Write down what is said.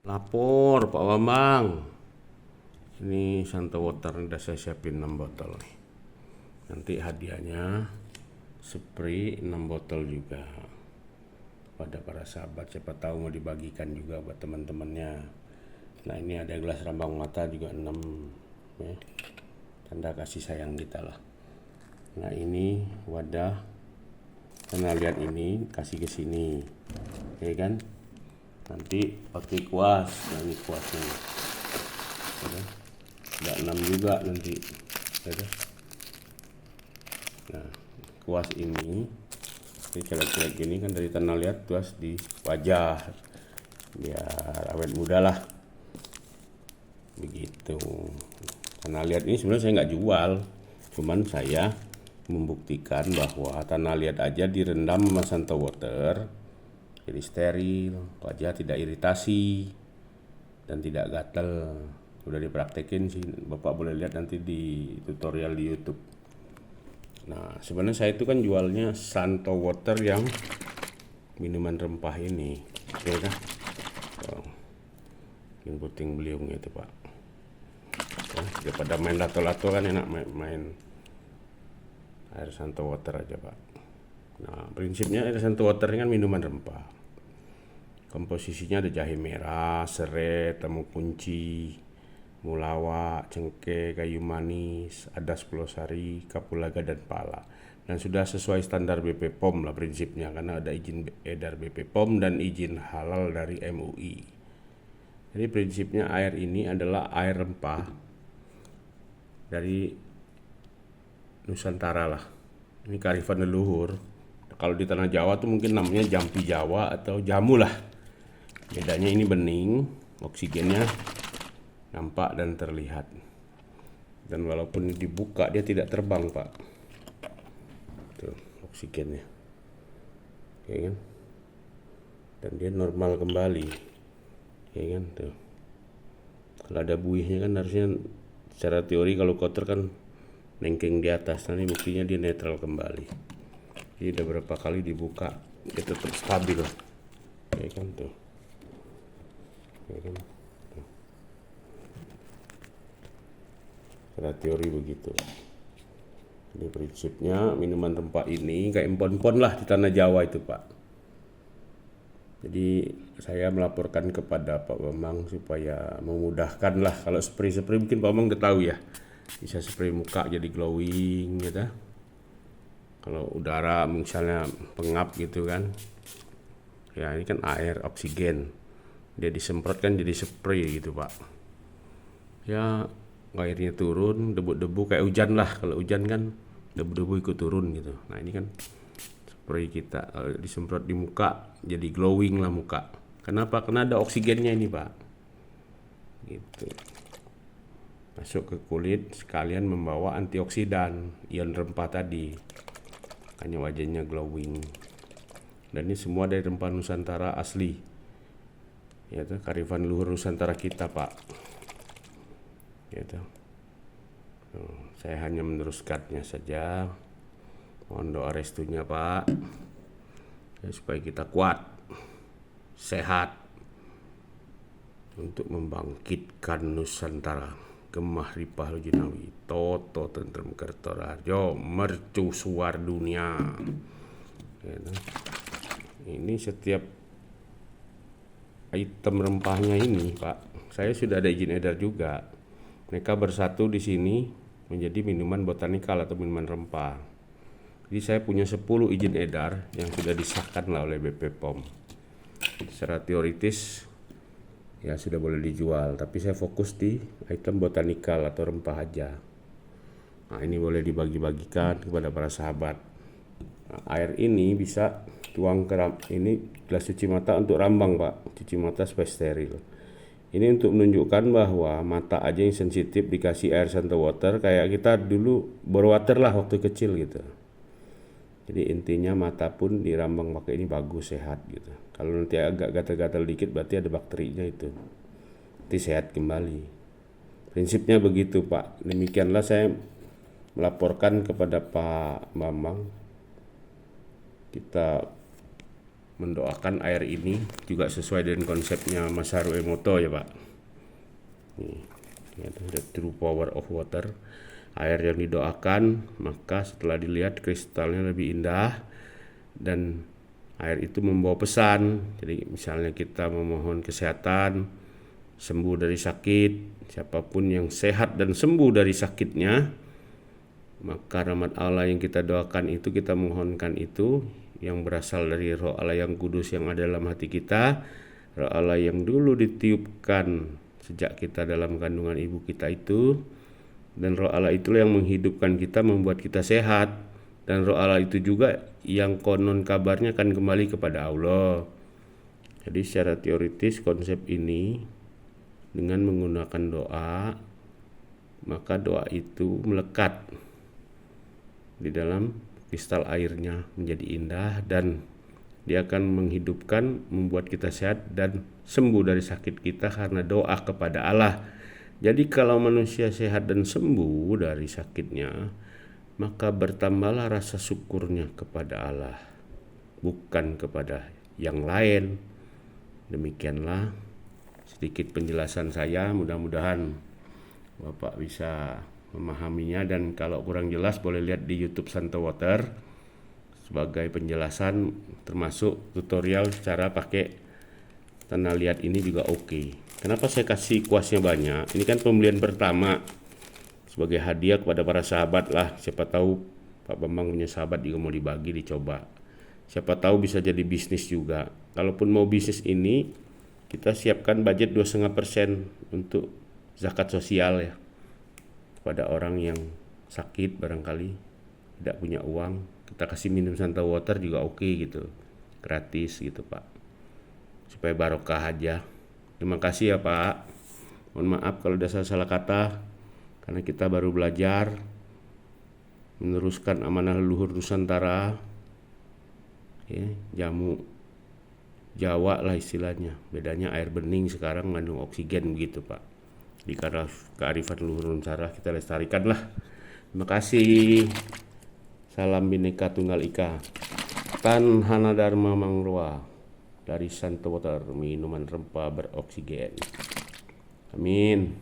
Lapor Pak Bambang. Ini Santo Water udah saya siapin 6 botol nih. Nanti hadiahnya spray 6 botol juga pada para sahabat, siapa tahu mau dibagikan juga buat teman-temannya. Nah ini ada gelas rambang mata juga 6 ya. Tanda kasih sayang kita lah. Nah ini wadah, karena lihat ini kasih ke sini ya kan, nanti pakai kuas. Nah ini kuasnya ada 6 juga nanti ya. Nah kuas ini colek-colek gini kan dari tanah liat, kuas di wajah biar awet muda lah begitu. Tanah liat ini sebenarnya saya nggak jual, cuman saya membuktikan bahwa tanah liat aja direndam sama Santo Water jadi steril, wajah tidak iritasi dan tidak gatel. Udah dipraktekin sih, Bapak boleh lihat nanti di tutorial di YouTube. Nah sebenarnya saya itu kan jualnya Santo Water yang minuman rempah ini ya kan. Yang puting beliung itu Pak ya, daripada main lato-lato kan enak main air Santo Water aja Pak. Nah prinsipnya air Santo Water ini kan minuman rempah. Komposisinya ada jahe merah, serai, temu kunci, mulawak, cengkeh, kayu manis, adas pulau sari, kapulaga dan pala. Dan sudah sesuai standar BP POM lah prinsipnya, karena ada izin edar BP POM dan izin halal dari MUI. Jadi prinsipnya air ini adalah air rempah dari Nusantara lah. Ini kearifan leluhur. Kalau di tanah Jawa tuh mungkin namanya jampi Jawa atau jamu lah. Bedanya ini bening, oksigennya nampak dan terlihat. Dan walaupun dibuka dia tidak terbang Pak. Tuh oksigennya, ya kan? Dan dia normal kembali, ya kan? Tuh. Kalau ada buihnya kan harusnya secara teori kalau kotor kan nengkeng di atas. Nah ini buktinya dia netral kembali. Jadi udah berapa kali dibuka dia tetap stabil, ya kan tuh. Ya kan? Secara teori begitu. Jadi prinsipnya minuman rempah ini kayak empon-empon lah di tanah Jawa itu Pak. Jadi saya melaporkan kepada Pak Bambang supaya memudahkan lah. Kalau spray-spray mungkin Pak Bambang udah tahu ya, bisa spray muka jadi glowing gitu. Kalau udara misalnya pengap gitu kan, ya ini kan air oksigen, dia disemprotkan jadi spray gitu Pak. Ya airnya turun, debu-debu kayak hujan lah. Kalau hujan kan debu-debu ikut turun gitu. Nah ini kan spray kita disemprot di muka jadi glowing lah muka. Kenapa? Karena ada oksigennya ini Pak. Gitu. Masuk ke kulit sekalian membawa antioksidan, ion rempah tadi. Hanya wajahnya glowing. Dan ini semua dari rempah Nusantara asli. Yaitu kearifan luhur Nusantara kita Pak. Gitu. Saya hanya meneruskannya saja. Mohon doa restunya Pak ya, supaya kita kuat, sehat untuk membangkitkan Nusantara. Gemah ripah lujinawi, toto tentrem kertorajo, mercu suar dunia. Gitu. Ini setiap item rempahnya ini Pak, saya sudah ada izin edar juga. Mereka bersatu di sini menjadi minuman botanikal atau minuman rempah. Jadi saya punya 10 izin edar yang sudah disahkan lah oleh BP POM. Secara teoritis ya sudah boleh dijual, tapi saya fokus di item botanikal atau rempah aja. Nah ini boleh dibagi-bagikan kepada para sahabat. Nah, air ini bisa tuang ke ini gelas cuci mata untuk rambang Pak, cuci mata supaya steril. Ini untuk menunjukkan bahwa mata aja yang sensitif dikasih air Santo Water, kayak kita dulu berwater lah waktu kecil gitu. Jadi intinya mata pun dirambang pakai ini bagus, sehat gitu. Kalau nanti agak gatal-gatal dikit berarti ada bakterinya itu. Nanti sehat kembali. Prinsipnya begitu Pak. Demikianlah saya melaporkan kepada Pak Bambang. Kita mendoakan air ini juga sesuai dengan konsepnya Masaru Emoto ya Pak. Ini the true power of water. Air yang didoakan, maka setelah dilihat kristalnya lebih indah dan air itu membawa pesan. Jadi misalnya kita memohon kesehatan, sembuh dari sakit, siapapun yang sehat dan sembuh dari sakitnya, maka rahmat Allah yang kita doakan itu, kita mohonkan itu, yang berasal dari Roh Allah yang kudus yang ada dalam hati kita, Roh Allah yang dulu ditiupkan sejak kita dalam kandungan ibu kita itu, dan Roh Allah itulah yang menghidupkan kita, membuat kita sehat. Dan Roh Allah itu juga yang konon kabarnya akan kembali kepada Allah. Jadi secara teoritis konsep ini dengan menggunakan doa, maka doa itu melekat di dalam kristal airnya menjadi indah, dan dia akan menghidupkan, membuat kita sehat dan sembuh dari sakit kita karena doa kepada Allah. Jadi kalau manusia sehat dan sembuh dari sakitnya, maka bertambahlah rasa syukurnya kepada Allah, bukan kepada yang lain. Demikianlah sedikit penjelasan saya, mudah-mudahan Bapak bisa memahaminya, dan kalau kurang jelas boleh lihat di YouTube Santo Water sebagai penjelasan, termasuk tutorial cara pakai tanah liat ini juga oke. Kenapa saya kasih kuasnya banyak? Ini kan pembelian pertama sebagai hadiah kepada para sahabat lah. Siapa tahu Pak Bambang punya sahabat juga mau dibagi, dicoba. Siapa tahu bisa jadi bisnis juga. Kalaupun mau bisnis ini, kita siapkan budget 2,5% untuk zakat sosial ya, kepada orang yang sakit barangkali tidak punya uang. Kita kasih minum Santo Water juga oke gitu, gratis gitu Pak, supaya barokah aja. Terima kasih ya Pak. Mohon maaf kalau ada salah kata, karena kita baru belajar meneruskan amanah leluhur Nusantara ya, jamu Jawa lah istilahnya. Bedanya air bening sekarang mengandung oksigen begitu Pak. Di kearifan leluhur Nusantara kita lestarikan lah. Terima kasih. Salam Bhinneka Tunggal Ika. Tan Hana Dharma Mangroa dari Santo Water, minuman rempah beroksigen. Amin.